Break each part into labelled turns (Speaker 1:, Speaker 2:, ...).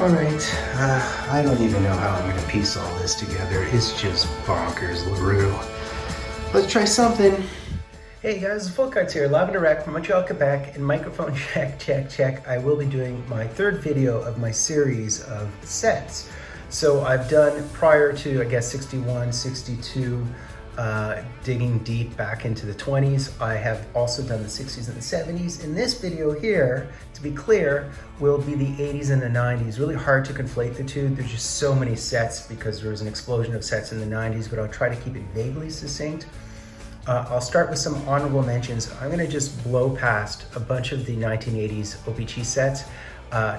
Speaker 1: All right, I don't even know how I'm gonna piece all this together. It's just bonkers, LaRue. Let's try something. Hey guys, Full Cards here, live and direct from Montreal, Quebec, and microphone check, check, check. I will be doing my third video of my series of sets. So I've done prior to, I guess, 61, 62, digging deep back into the 20s. I have also done the 60s and the 70s. In this video here, to be clear, will be the 80s and the 90s. Really hard to conflate the two. There's just so many sets because there was an explosion of sets in the 90s, but I'll try to keep it vaguely succinct. I'll start with some honorable mentions. I'm gonna just blow past a bunch of the 1980s OPC sets,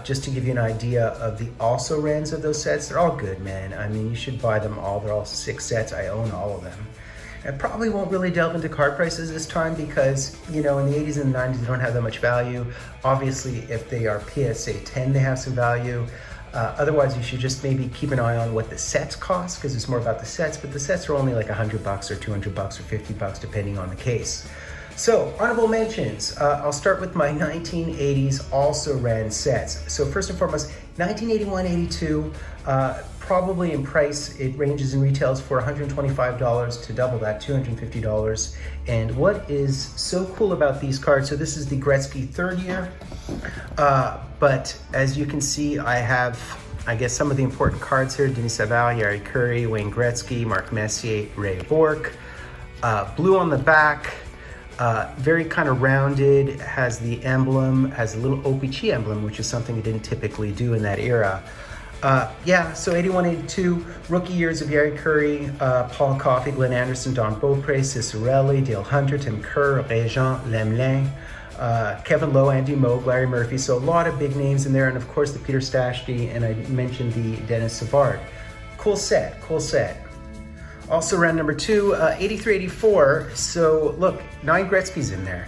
Speaker 1: just to give you an idea of the also-rans of those sets. They're all good, man. I mean, you should buy them all. They're all 6 sets. I own all of them. I probably won't really delve into card prices this time because, you know, in the 80s and the 90s, they don't have that much value. Obviously, if they are PSA 10, they have some value. Otherwise, you should just maybe keep an eye on what the sets cost because it's more about the sets, but the sets are only like $100 or $200 or $50 depending on the case. So, honorable mentions. I'll start with my 1980s also-ran sets. So first and foremost, 1981-82, probably in price, it ranges in retails for $125 to double that, $250. And what is so cool about these cards, so this is the Gretzky third year, but as you can see, I have, I guess, some of the important cards here: Denis Savard, Jari Kurri, Wayne Gretzky, Mark Messier, Ray Bourque. Blue on the back, very kind of rounded, has the emblem, has a little OPC emblem, which is something it didn't typically do in that era. Yeah, so 81-82, rookie years of Jari Kurri, Paul Coffey, Glenn Anderson, Don Beaupre, Cicerelli, Dale Hunter, Tim Kerr, Régent, Lemelin, Kevin Lowe, Andy Moog, Larry Murphy. So a lot of big names in there, and of course the Peter Stastny, and I mentioned the Denis Savard. Cool set, cool set. Also round number 2, 83-84, so look, 9 Gretzky's in there.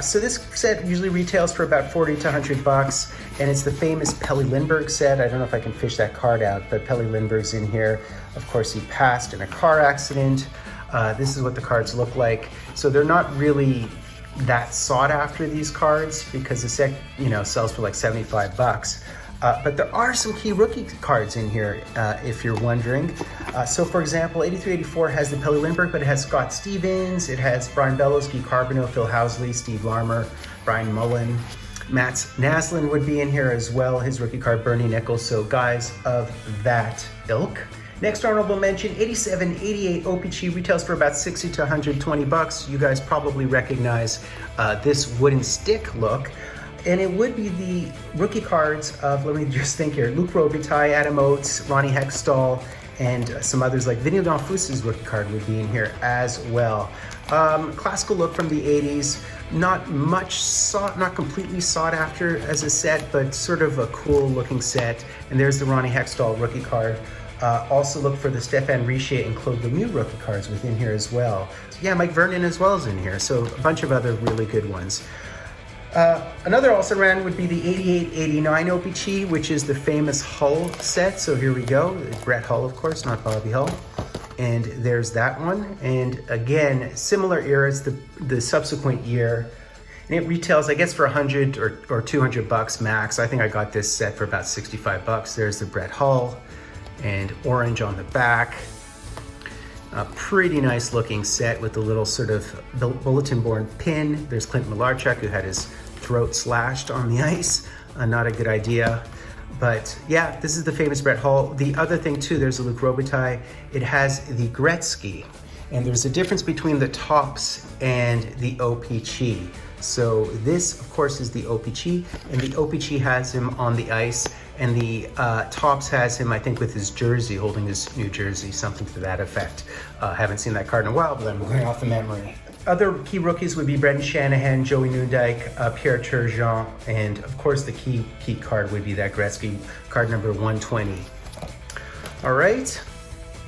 Speaker 1: So this set usually retails for about $40 to $100, and it's the famous Pelle Lindbergh set. I don't know if I can fish that card out, but Pelle Lindbergh's in here. Of course, he passed in a car accident. This is what the cards look like. So they're not really that sought after, these cards, because the set, you know, sells for like $75. But there are some key rookie cards in here, if you're wondering. So for example, 83-84 has the Pelle Lindbergh, but it has Scott Stevens, it has Brian Bellows, Guy Carbonneau, Phil Housley, Steve Larmer, Brian Mullen. Mats Naslund would be in here as well, his rookie card, Bernie Nichols, so guys of that ilk. Next honorable mention, 87-88 OPC retails for about $60 to $120. You guys probably recognize this wooden stick look. And it would be the rookie cards of, let me just think here, Luc Robitaille, Adam Oates, Ronnie Hextall, and some others like Vinny Danfus's rookie card would be in here as well. Classical look from the 80s, not much sought, not completely sought after as a set, but sort of a cool looking set. And there's the Ronnie Hextall rookie card. Also look for the Stéphane Richer and Claude Lemieux rookie cards within here as well. So yeah, Mike Vernon as well is in here, so a bunch of other really good ones. Another also-ran would be the 88-89 OPC, which is the famous Hull set. So here we go. Brett Hull, of course, not Bobby Hull. And there's that one. And again, similar era as the subsequent year. And it retails, I guess, for $100 or $200 max. I think I got this set for about $65. There's the Brett Hull and orange on the back. A pretty nice looking set with the little sort of bulletin board pin. There's Clint Malarchuk, who had his throat slashed on the ice. Not a good idea. But yeah, this is the famous Brett Hull. The other thing too, there's a Luc Robitaille. It has the Gretzky. And there's a difference between the tops and the OPC. So this, of course, is the OPC, and the OPC has him on the ice, and the tops has him, I think, with his jersey, holding his new jersey, something to that effect. Haven't seen that card in a while, but I'm going off the memory. Other key rookies would be Brendan Shanahan, Joey Newdike, Pierre Turgeon, and of course the key card would be that Gretzky card number 120. All right.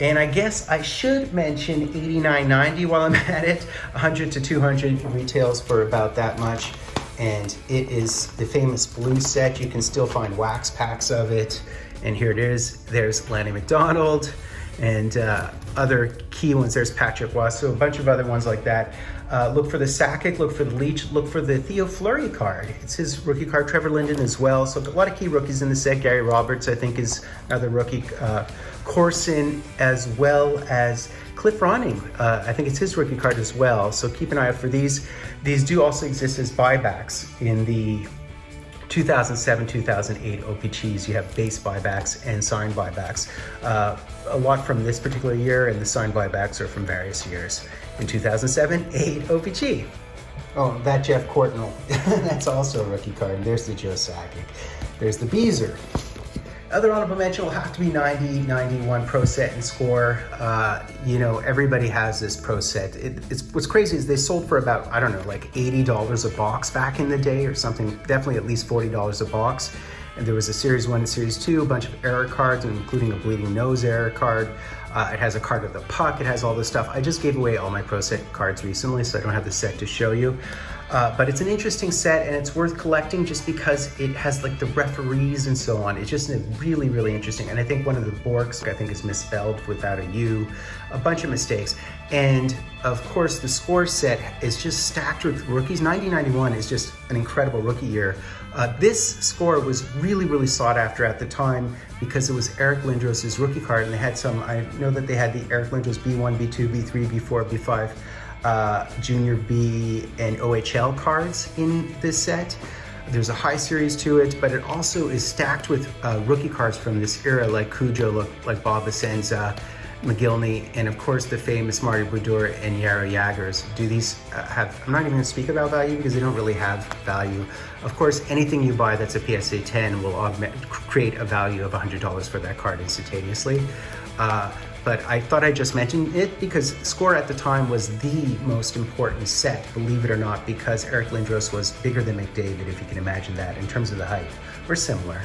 Speaker 1: And I guess I should mention 89-90 while I'm at it. 100 to 200 retails for about that much. And it is the famous blue set. You can still find wax packs of it. And here it is. There's Lanny McDonald. and other key ones. There's Patrick Roy, so a bunch of other ones like that. Look for the Sakic, look for the Leach, look for the Theo Fleury card. It's his rookie card. Trevor Linden as well. So a lot of key rookies in the set. Gary Roberts, I think, is another rookie. Corson, as well as Cliff Ronning. I think it's his rookie card as well. So keep an eye out for these. These do also exist as buybacks in the 2007-2008 OPCs. You have base buybacks and signed buybacks. A lot from this particular year, and the signed buybacks are from various years. In 2007-8 OPC. Oh, that Jeff Courtnall. That's also a rookie card. And there's the Joe Sakic. There's the Beezer. Other honorable mention will have to be 90, 91 Pro Set and Score. Everybody has this Pro Set. What's crazy is they sold for about, I don't know, like $80 a box back in the day or something, definitely at least $40 a box. And there was a Series 1 and Series 2, a bunch of error cards, including a Bleeding Nose error card. It has a card of the puck, it has all this stuff. I just gave away all my Pro Set cards recently, so I don't have the set to show you. But it's an interesting set, and it's worth collecting just because it has like the referees and so on. It's just really, really interesting. And I think one of the Borks, I think, is misspelled without a U, a bunch of mistakes. And of course, the Score set is just stacked with rookies. 90-91 is just an incredible rookie year. This Score was really, really sought after at the time because it was Eric Lindros' rookie card, and they had some, I know that they had the Eric Lindros B1, B2, B3, B4, B5, Junior B and OHL cards in this set. There's a high series to it, but it also is stacked with rookie cards from this era, like Cujo, like Bob Essenza, McGillney, and of course the famous Marty Brodeur and Yarrow Jagers. Do these have, I'm not even going to speak about value because they don't really have value. Of course, anything you buy that's a PSA 10 will create a value of $100 for that card instantaneously. But I thought I just mentioned it because Score at the time was the most important set, believe it or not, because Eric Lindros was bigger than McDavid, if you can imagine that, in terms of the height. We're similar.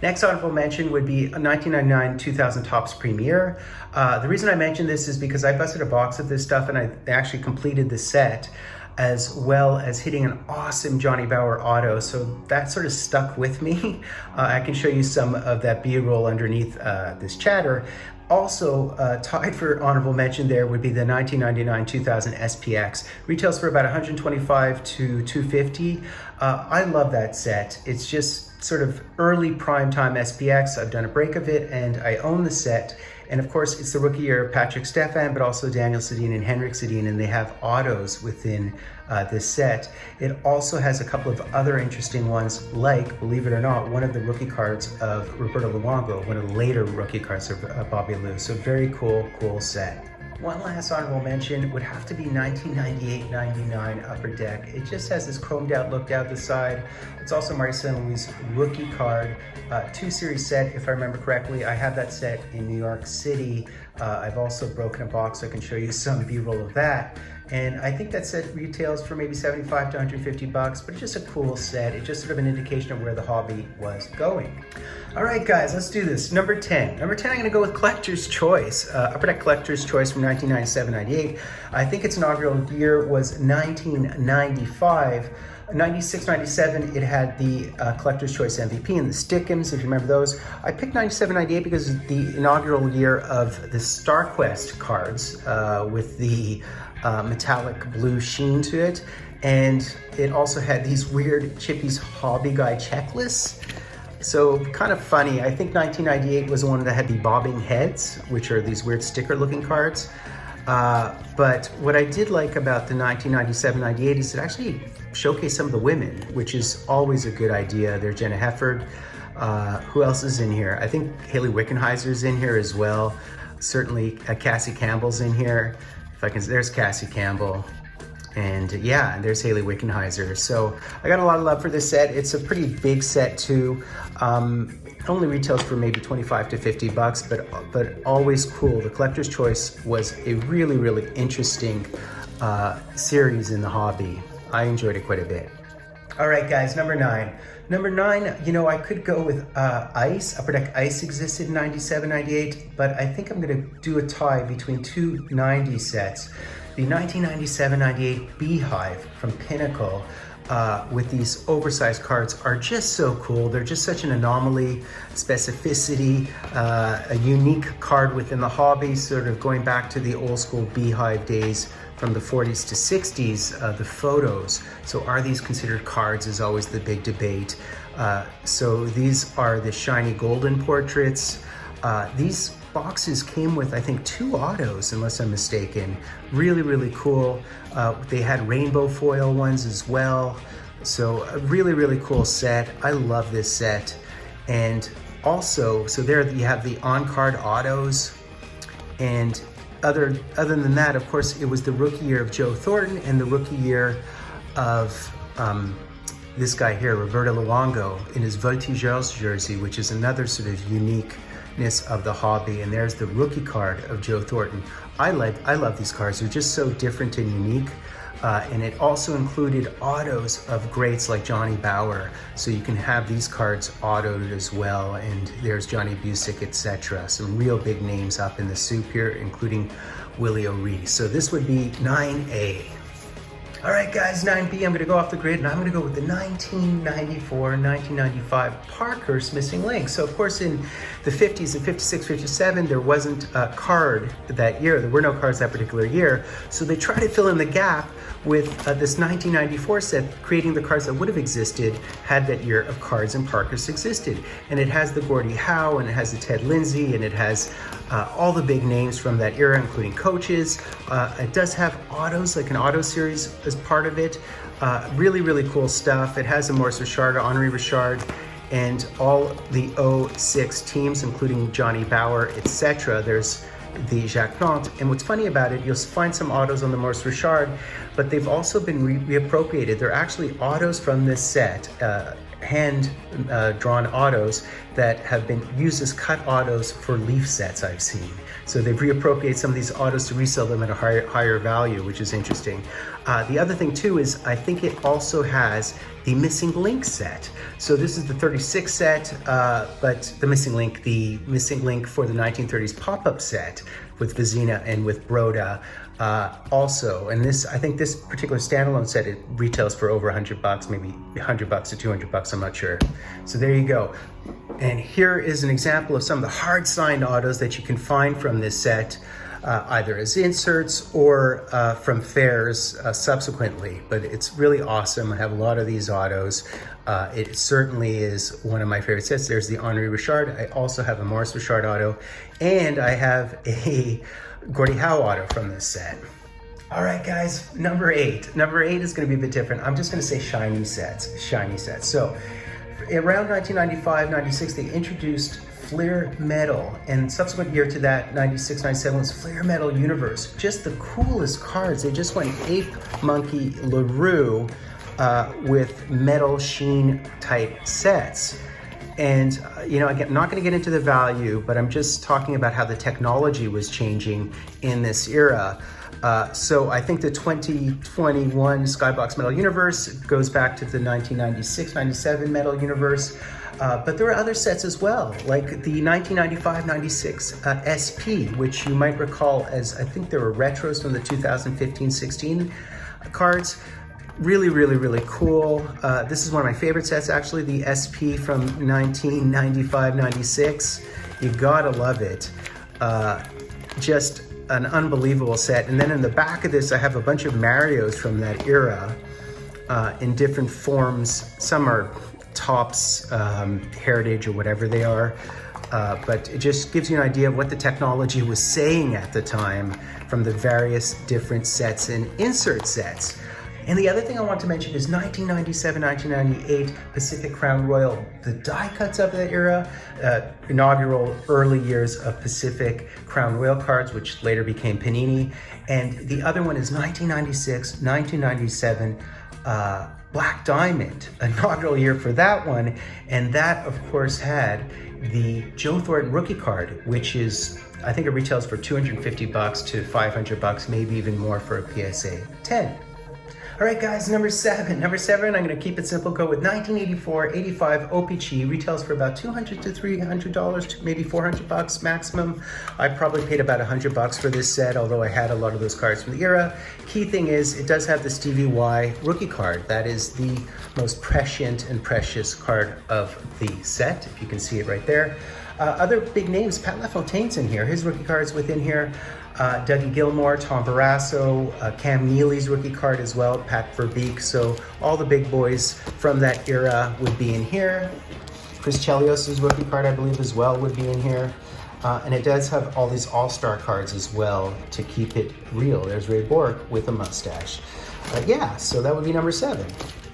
Speaker 1: Next honorable mention would be a 1999-2000 Topps Premier. The reason I mention this is because I busted a box of this stuff and I actually completed the set, as well as hitting an awesome Johnny Bower auto. So that sort of stuck with me. I can show you some of that B-roll underneath this chatter. Also tied for honorable mention there would be the 1999-2000 SPX. Retails for about $125 to $250. I love that set. It's just sort of early primetime SPX. I've done a break of it and I own the set. And of course, it's the rookie year of Patrick Stefan, but also Daniel Sedin and Henrik Sedin, and they have autos within this set. It also has a couple of other interesting ones, like, believe it or not, one of the rookie cards of Roberto Luongo, one of the later rookie cards of Bobby Lou. So very cool set. One last honorable mention would have to be 1998-99 Upper Deck. It just has this chromed out look down the side. It's also Marty St. Louis' rookie card, 2-series set, if I remember correctly. I have that set in New York City. I've also broken a box, so I can show you some B-roll of that. And I think that set retails for maybe $75 to $150, but it's just a cool set. It's just sort of an indication of where the hobby was going. All right, guys, let's do this. Number 10. Number 10, I'm gonna go with Collector's Choice. Upper Deck Collector's Choice from 1997-98. I think its inaugural year was 1995. 96-97, it had the Collector's Choice MVP and the Stick'ems, if you remember those. I picked 97-98 because it's the inaugural year of the StarQuest cards with the metallic blue sheen to it. And it also had these weird Chippy's Hobby Guy checklists. So kind of funny. I think 1998 was the one that had the bobbing heads, which are these weird sticker looking cards. But what I did like about the 1997-98 is it actually showcased some of the women, which is always a good idea. There's Jenna Hefford. Who else is in here? I think Hayley Wickenheiser's in here as well. Certainly Cassie Campbell's in here. If I can, there's Cassie Campbell. And yeah, and there's Hayley Wickenheiser. So I got a lot of love for this set. It's a pretty big set too. It only retails for maybe $25 to $50, but always cool. The Collector's Choice was a really, really interesting series in the hobby. I enjoyed it quite a bit. All right, guys, number 9. Number 9, you know, I could go with Ice. Upper Deck Ice existed in 97-98, but I think I'm gonna do a tie between two 90 sets. The 1997-98 Beehive from Pinnacle. with these oversized cards are just so cool. They're just such an anomaly, specificity, a unique card within the hobby, sort of going back to the old school Beehive days from the 40s to 60s, the photos. So are these considered cards is always the big debate. So these are the shiny golden portraits. These boxes came with, I think, 2 autos, unless I'm mistaken. Really, really cool. They had rainbow foil ones as well. So a really, really cool set. I love this set. And also, so there you have the on-card autos. And other than that, of course, it was the rookie year of Joe Thornton and the rookie year of this guy here, Roberto Luongo, in his Voltigeurs jersey, which is another sort of uniqueness of the hobby. And there's the rookie card of Joe Thornton. I love these cards. They're just so different and unique. And it also included autos of greats like Johnny Bower. So you can have these cards autoed as well. And there's Johnny Busick, etc. Some real big names up in the soup here, including Willie O'Ree. So this would be 9A. All right, guys, 9B, I'm gonna go off the grid and I'm gonna go with the 1994-1995 Parkhurst Missing Link. So of course in the 50s and 56, 57, there wasn't a card that year. There were no cards that particular year. So they tried to fill in the gap with this 1994 set, creating the cards that would have existed had that year of cards in Parkhurst existed. And it has the Gordie Howe, and it has the Ted Lindsay, and it has all the big names from that era, including coaches. It does have autos, like an auto series as part of it. Really, really cool stuff. It has a Maurice Richard, Henri Richard, and all the 06 teams, including Johnny Bower, etc. There's the Jacques Plante. And what's funny about it, you'll find some autos on the Maurice Richard, but they've also been reappropriated. They're actually autos from this set, hand-drawn autos that have been used as cut autos for Leaf sets I've seen. So they've reappropriated some of these autos to resell them at a higher value, which is interesting. The other thing too is I think it also has the Missing Link set. So this is the 36 set, but the Missing Link for the 1930s pop-up set with Vizina and with Broda also. And this, I think this particular standalone set, it retails for over $100, maybe $100 to $200, I'm not sure. So there you go. And here is an example of some of the hard signed autos that you can find from this set, either as inserts or from fairs subsequently. But it's really awesome. I have a lot of these autos. It certainly is one of my favorite sets. There's the Henri Richard. I also have a Maurice Richard auto, and I have a Gordie Howe auto from this set. All right, guys, number 8. Number 8 is gonna be a bit different. I'm just gonna say shiny sets. So around 1995, 96, they introduced Fleer Metal, and subsequent year to that, 96, 97, was Fleer Metal Universe. Just the coolest cards. They just went ape monkey LaRue with metal sheen type sets. And again, I'm not going to get into the value, but I'm just talking about how the technology was changing in this era. So I think the 2021 Skybox Metal Universe goes back to the 1996-97 Metal Universe. But there are other sets as well, like the 1995-96 SP, which you might recall as, I think there were retros from the 2015-16 cards. Really, really, really cool. This is one of my favorite sets, actually, the SP from 1995-96. You gotta love it. Just an unbelievable set. And then in the back of this, I have a bunch of Marios from that era in different forms. Some are Topps, Heritage, or whatever they are. But it just gives you an idea of what the technology was saying at the time from the various different sets and insert sets. And the other thing I want to mention is 1997, 1998 Pacific Crown Royal, the die cuts of that era, inaugural early years of Pacific Crown Royal cards, which later became Panini. And the other one is 1996, 1997 Black Diamond, inaugural year for that one. And that, of course, had the Joe Thornton rookie card, which is, I think it retails for $250 to $500, maybe even more for a PSA 10. All right, guys, number seven. Number seven, I'm gonna keep it simple, go with 1984 85 O-Pee-Chee. Retails for about $200 to $300, to maybe $400 maximum. I probably paid about $100 for this set, although I had a lot of those cards from the era. Key thing is, it does have the Stevie Y rookie card. That is the most prescient and precious card of the set, if you can see it right there. Other big names, Pat LaFontaine's in here. His rookie card's within here. Dougie Gilmore, Tom Barrasso, Cam Neely's rookie card as well, Pat Verbeek. So all the big boys from that era would be in here. Chris Chelios' rookie card, I believe, as well would be in here. And it does have all these all-star cards as well to keep it real. There's Ray Bork with a mustache. Yeah, so that would be number seven.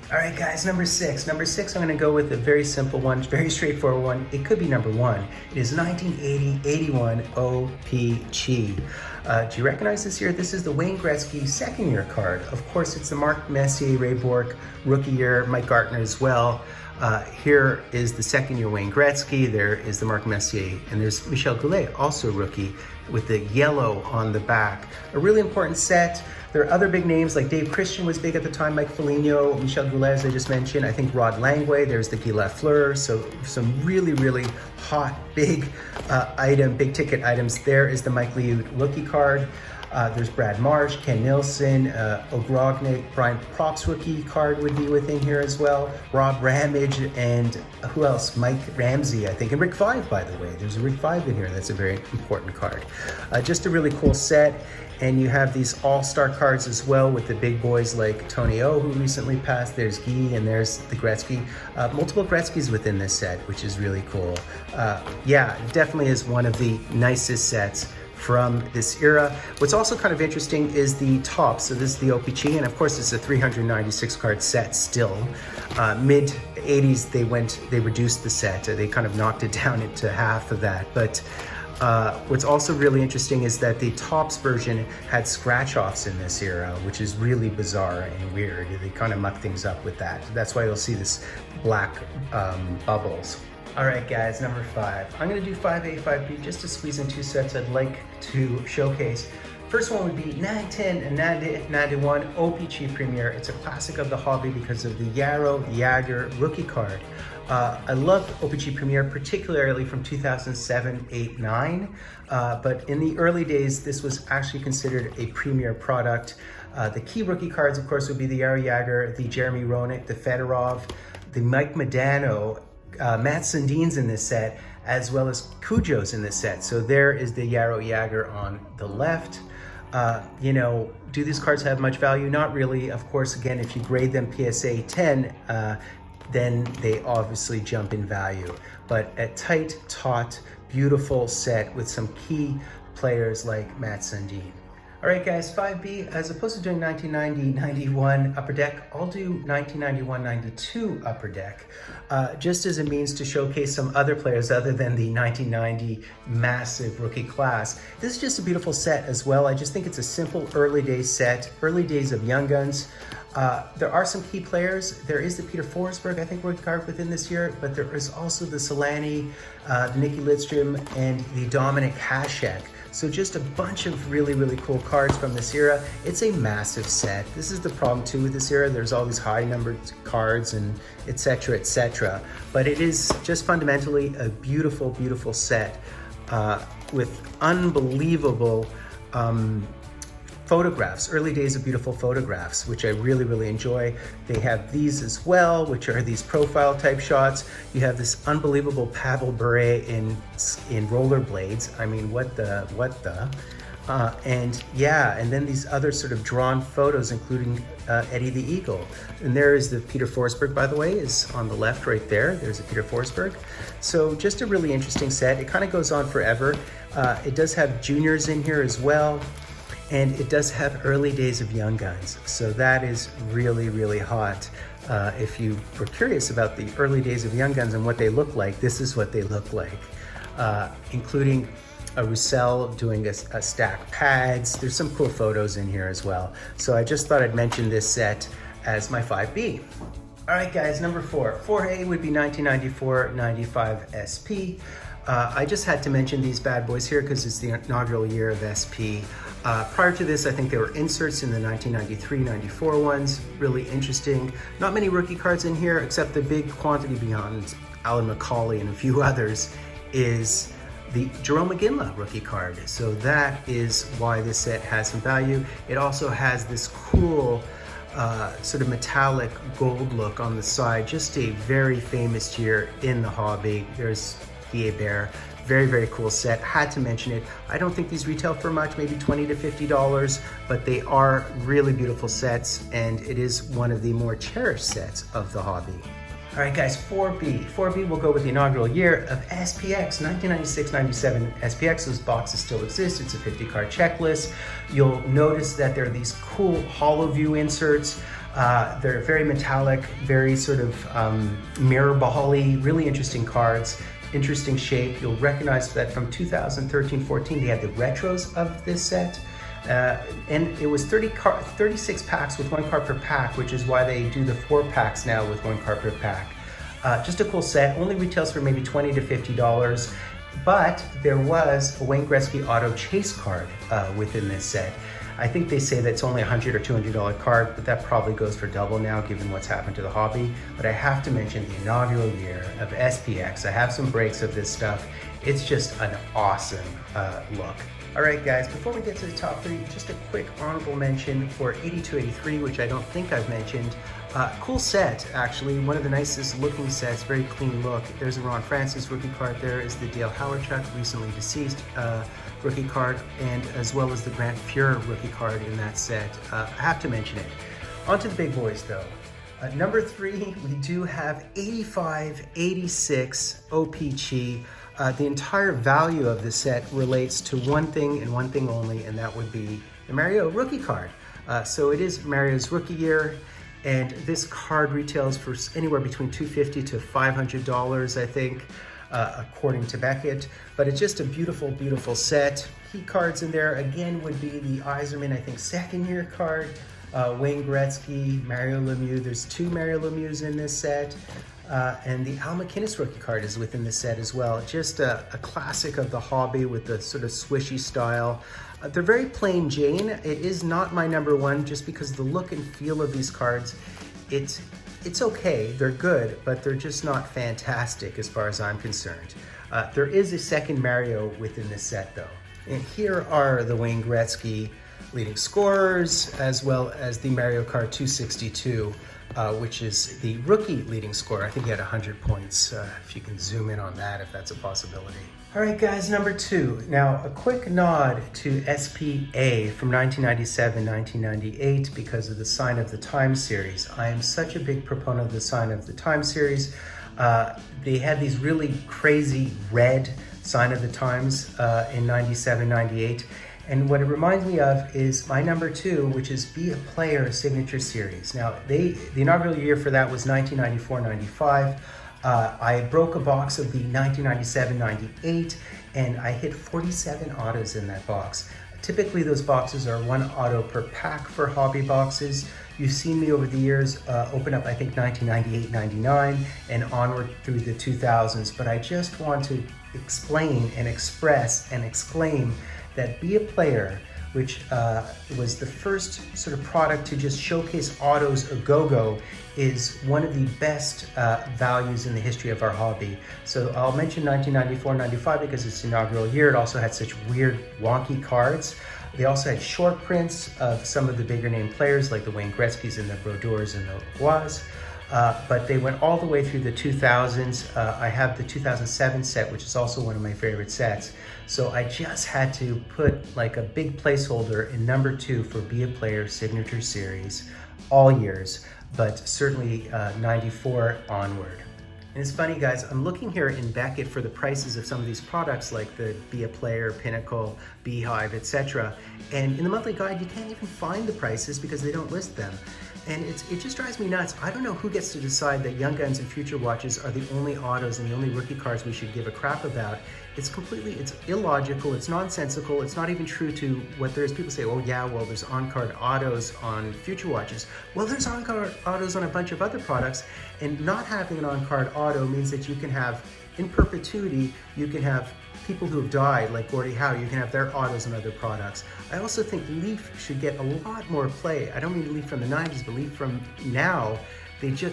Speaker 1: All right, guys, number six. Number six, I'm gonna go with a very simple one, very straightforward one. It could be number one. It is 1980-81 O-Pee-Chee. Do you recognize this year? This is the Wayne Gretzky second year card. Of course, it's the Mark Messier, Ray Bork rookie year, Mike Gartner as well. Here is the second year Wayne Gretzky, there is the Mark Messier, and there's Michel Goulet, also rookie, with the yellow on the back. A really important set. There are other big names like Dave Christian was big at the time, Mike Foligno, Michel Goulet, as I just mentioned. I think Rod Langway, there's the Guy Lafleur. So some really, really hot, big big ticket items. There is the Mike Liut rookie card. There's Brad Marsh, Ken Nilsson, O'Grognick, Brian Propp's rookie card would be within here as well. Rob Ramage, and who else? Mike Ramsey, I think, and Rick Five, by the way. There's a Rick Five in here. That's a very important card. Just a really cool set. And you have these all-star cards as well with the big boys like Tony O, who recently passed. There's Guy, and there's the Gretzky. Multiple Gretzkys within this set, which is really cool. Yeah, definitely is one of the nicest sets from this era. What's also kind of interesting is the top. So this is the O-Pee-Chee, and of course it's a 396 card set still. Mid 80s, they reduced the set. They kind of knocked it down into half of that. But what's also really interesting is that the Topps version had scratch-offs in this era, which is really bizarre and weird. They kind of muck things up with that. That's why you'll see this black bubbles. All right, guys, number five. I'm gonna do 5A, 5B just to squeeze in two sets I'd like to showcase. First one would be 910 and 91 O-Pee-Chee Premier. It's a classic of the hobby because of the Yarrow Jagr rookie card. I love O-Pee-Chee Premier, particularly from 2007, 8, 9. But in the early days, this was actually considered a premier product. The key rookie cards, of course, would be the Yarrow Jagr, the Jeremy Roenick, the Fedorov, the Mike Modano, Matt Sundin's in this set, as well as Cujo's in this set. So there is the Yarrow Jagr on the left. You know, do these cards have much value? Not really. Of course, again, if you grade them PSA 10, then they obviously jump in value. But a tight, taut, beautiful set with some key players like Matt Sundin. All right, guys, 5B, as opposed to doing 1990-91 Upper Deck, I'll do 1991-92 Upper Deck, just as a means to showcase some other players other than the 1990 massive rookie class. This is just a beautiful set as well. I just think it's a simple early days set, early days of Young Guns. There are some key players. There is the Peter Forsberg, I think, rookie card within this year, but there is also the Solani, the Nicky Lidstrom, and the Dominic Hasek. So just a bunch of really, really cool cards from this era. It's a massive set. This is the problem too with this era. There's all these high numbered cards and et cetera, but it is just fundamentally a beautiful, beautiful set with unbelievable photographs, early days of beautiful photographs, which I really, really enjoy. They have these as well, which are these profile type shots. You have this unbelievable Pavel Bure in rollerblades. I mean, what the? And yeah, and then these other sort of drawn photos, including Eddie the Eagle. And there is the Peter Forsberg, by the way, is on the left right there. There's a Peter Forsberg. So just a really interesting set. It kind of goes on forever. It does have juniors in here as well. And it does have early days of Young Guns. So that is really, really hot. If you were curious about the early days of Young Guns and what they look like, this is what they look like, including a Roussel doing a stack pads. There's some cool photos in here as well. So I just thought I'd mention this set as my 5B. All right, guys, number 4. 4A would be 1994-95 SP. I just had to mention these bad boys here because it's the inaugural year of SP. Prior to this, I think there were inserts in the 1993-94 ones, really interesting. Not many rookie cards in here, except the big quantity beyond Alan McCauley and a few others is the Jarome Iginla rookie card. So that is why this set has some value. It also has this cool sort of metallic gold look on the side, just a very famous year in the hobby. There's the Bear. Very, very cool set. Had to mention it. I don't think these retail for much, maybe $20 to $50, but they are really beautiful sets, and it is one of the more cherished sets of the hobby. All right, guys, 4B. 4B will go with the inaugural year of SPX, 1996-97 SPX. Those boxes still exist. It's a 50-card checklist. You'll notice that there are these cool hollow view inserts. They're very metallic, very sort of mirror ball-y, really interesting cards. Interesting shape. You'll recognize that from 2013-14 they had the retros of this set, and it was 36 packs with 1 card per pack, which is why they do the 4 packs now with 1 card per pack. Just a cool set. Only retails for maybe $20 to $50, but there was a Wayne Gretzky auto chase card within this set. I think they say that it's only a $100 or $200 card, but that probably goes for double now given what's happened to the hobby. But I have to mention the inaugural year of SPX. I have some breaks of this stuff. It's just an awesome look. All right, guys, before we get to the top 3, just a quick honorable mention for 82-83, which I don't think I've mentioned. Cool set, actually. One of the nicest looking sets, very clean look. There's a Ron Francis rookie card. There is the Dale Hawerchuk, recently deceased, rookie card, and as well as the Grant Fuhr rookie card in that set. I have to mention it. On to the big boys, though. Number 3, we do have 85-86 OPC. The entire value of the set relates to one thing and one thing only, and that would be the Mario rookie card. So it is Mario's rookie year, and this card retails for anywhere between $250 to $500, I think, according to Beckett. But it's just a beautiful, beautiful set. Key cards in there, again, would be the Yzerman, I think, second year card, Wayne Gretzky, Mario Lemieux. There's 2 Mario Lemieux in this set. And the Al MacInnis rookie card is within the set as well. Just a classic of the hobby with the sort of swishy style. They're very plain Jane. It is not my number 1 just because the look and feel of these cards, it's okay, they're good, but they're just not fantastic as far as I'm concerned. There is a second Mario within this set though. And here are the Wayne Gretzky leading scorers, as well as the Mario Kart 262, which is the rookie leading scorer. I think he had 100 points, if you can zoom in on that, if that's a possibility. All right, guys, number 2. Now, a quick nod to SPA from 1997-1998 because of the Sign of the Times series. I am such a big proponent of the Sign of the Times series. They had these really crazy red Sign of the Times in 97-98. And what it reminds me of is my number 2, which is Be a Player Signature Series. Now, the inaugural year for that was 1994-95. I broke a box of the 1997-98, and I hit 47 autos in that box. Typically, those boxes are 1 auto per pack for hobby boxes. You've seen me over the years open up, I think, 1998-99 and onward through the 2000s, but I just want to explain and express and exclaim that Be a Player, which was the first sort of product to just showcase autos a go-go, is one of the best values in the history of our hobby. So I'll mention 1994-95 because it's the inaugural year. It also had such weird, wonky cards. They also had short prints of some of the bigger name players like the Wayne Gretzkys and the Brodeurs and the Roys. But they went all the way through the 2000s. I have the 2007 set, which is also one of my favorite sets. So I just had to put like a big placeholder in number 2 for Be a Player Signature Series all years, but certainly 94 onward. And it's funny, guys, I'm looking here in Beckett for the prices of some of these products like the Be a Player, Pinnacle, Beehive, etc. And in the monthly guide, you can't even find the prices because they don't list them. And it just drives me nuts. I don't know who gets to decide that Young Guns and Future Watches are the only autos and the only rookie cards we should give a crap about. It's illogical, it's nonsensical, it's not even true to what there is. People say, oh yeah, well there's on-card autos on Future Watches. Well, there's on-card autos on a bunch of other products, and not having an on-card auto means that you can have, in perpetuity, you can have people who have died, like Gordie Howe, you can have their autos and other products. I also think Leaf should get a lot more play. I don't mean Leaf from the 90s, but Leaf from now.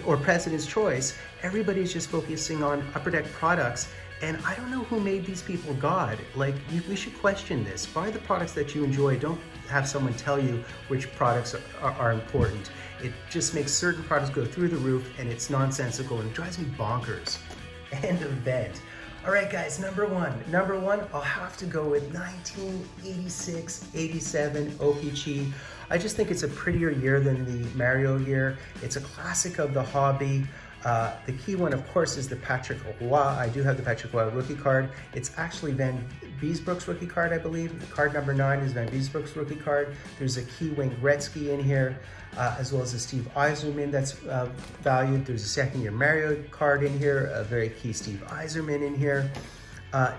Speaker 1: Or President's Choice, everybody's just focusing on Upper Deck products. And I don't know who made these people God. Like, we should question this. Buy the products that you enjoy. Don't have someone tell you which products are important. It just makes certain products go through the roof, and it's nonsensical, and it drives me bonkers. End of vent. All right, guys, number one, I'll have to go with 1986-87 O-Pee-Chee. I just think it's a prettier year than the Mario year. It's a classic of the hobby. The key one, of course, is the Patrick Roy. I do have the Patrick Roy rookie card. It's actually Van Beesbrook's rookie card, I believe. The card number 9 is Van Beesbrook's rookie card. There's a key Wayne Gretzky in here, as well as a Steve Yzerman that's valued. There's a second-year Mario card in here, a very key Steve Yzerman in here.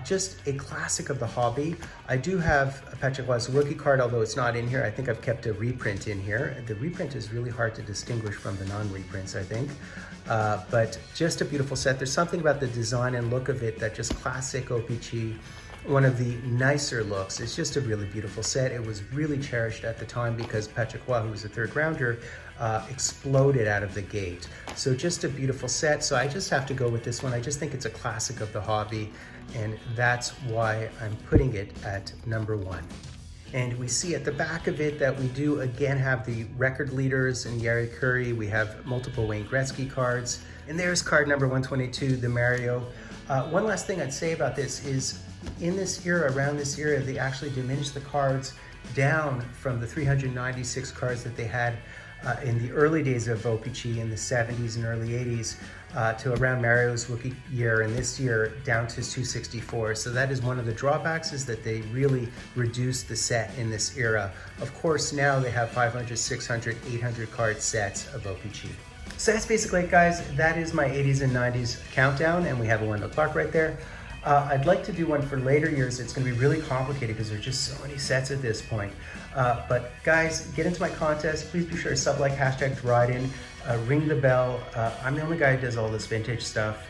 Speaker 1: Just a classic of the hobby. I do have a Patrick Roy's rookie card, although it's not in here. I think I've kept a reprint in here. The reprint is really hard to distinguish from the non-reprints, I think. But just a beautiful set. There's something about the design and look of it that just classic O-Pee-Chee, one of the nicer looks. It's just a really beautiful set. It was really cherished at the time because Patrick Roy, who was a third rounder, exploded out of the gate. So just a beautiful set. So I just have to go with this one. I just think it's a classic of the hobby, and that's why I'm putting it at number 1. And we see at the back of it that we do again have the record leaders in Jari Kurri. We have multiple Wayne Gretzky cards. And there's card number 122, the Mario. One last thing I'd say about this is in this era, around this era, they actually diminished the cards down from the 396 cards that they had in the early days of O-Pee-Chee in the 70s and early 80s to around Mario's rookie year, and this year down to 264. So that is one of the drawbacks, is that they really reduced the set in this era. Of course, now they have 500, 600, 800 card sets of O-Pee-Chee. So that's basically it, guys. That is my 80s and 90s countdown, and we have a Wendell Clark right there. I'd like to do one for later years. It's going to be really complicated because there's just so many sets at this point. But guys, get into my contest. Please be sure to sub, like, hashtag Dryden, ring the bell. I'm the only guy who does all this vintage stuff.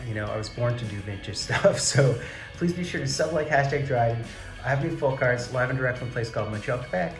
Speaker 1: You know, I was born to do vintage stuff. So please be sure to sub, like, hashtag Dryden. I have new full cards live and direct from a place called Montreal, Quebec.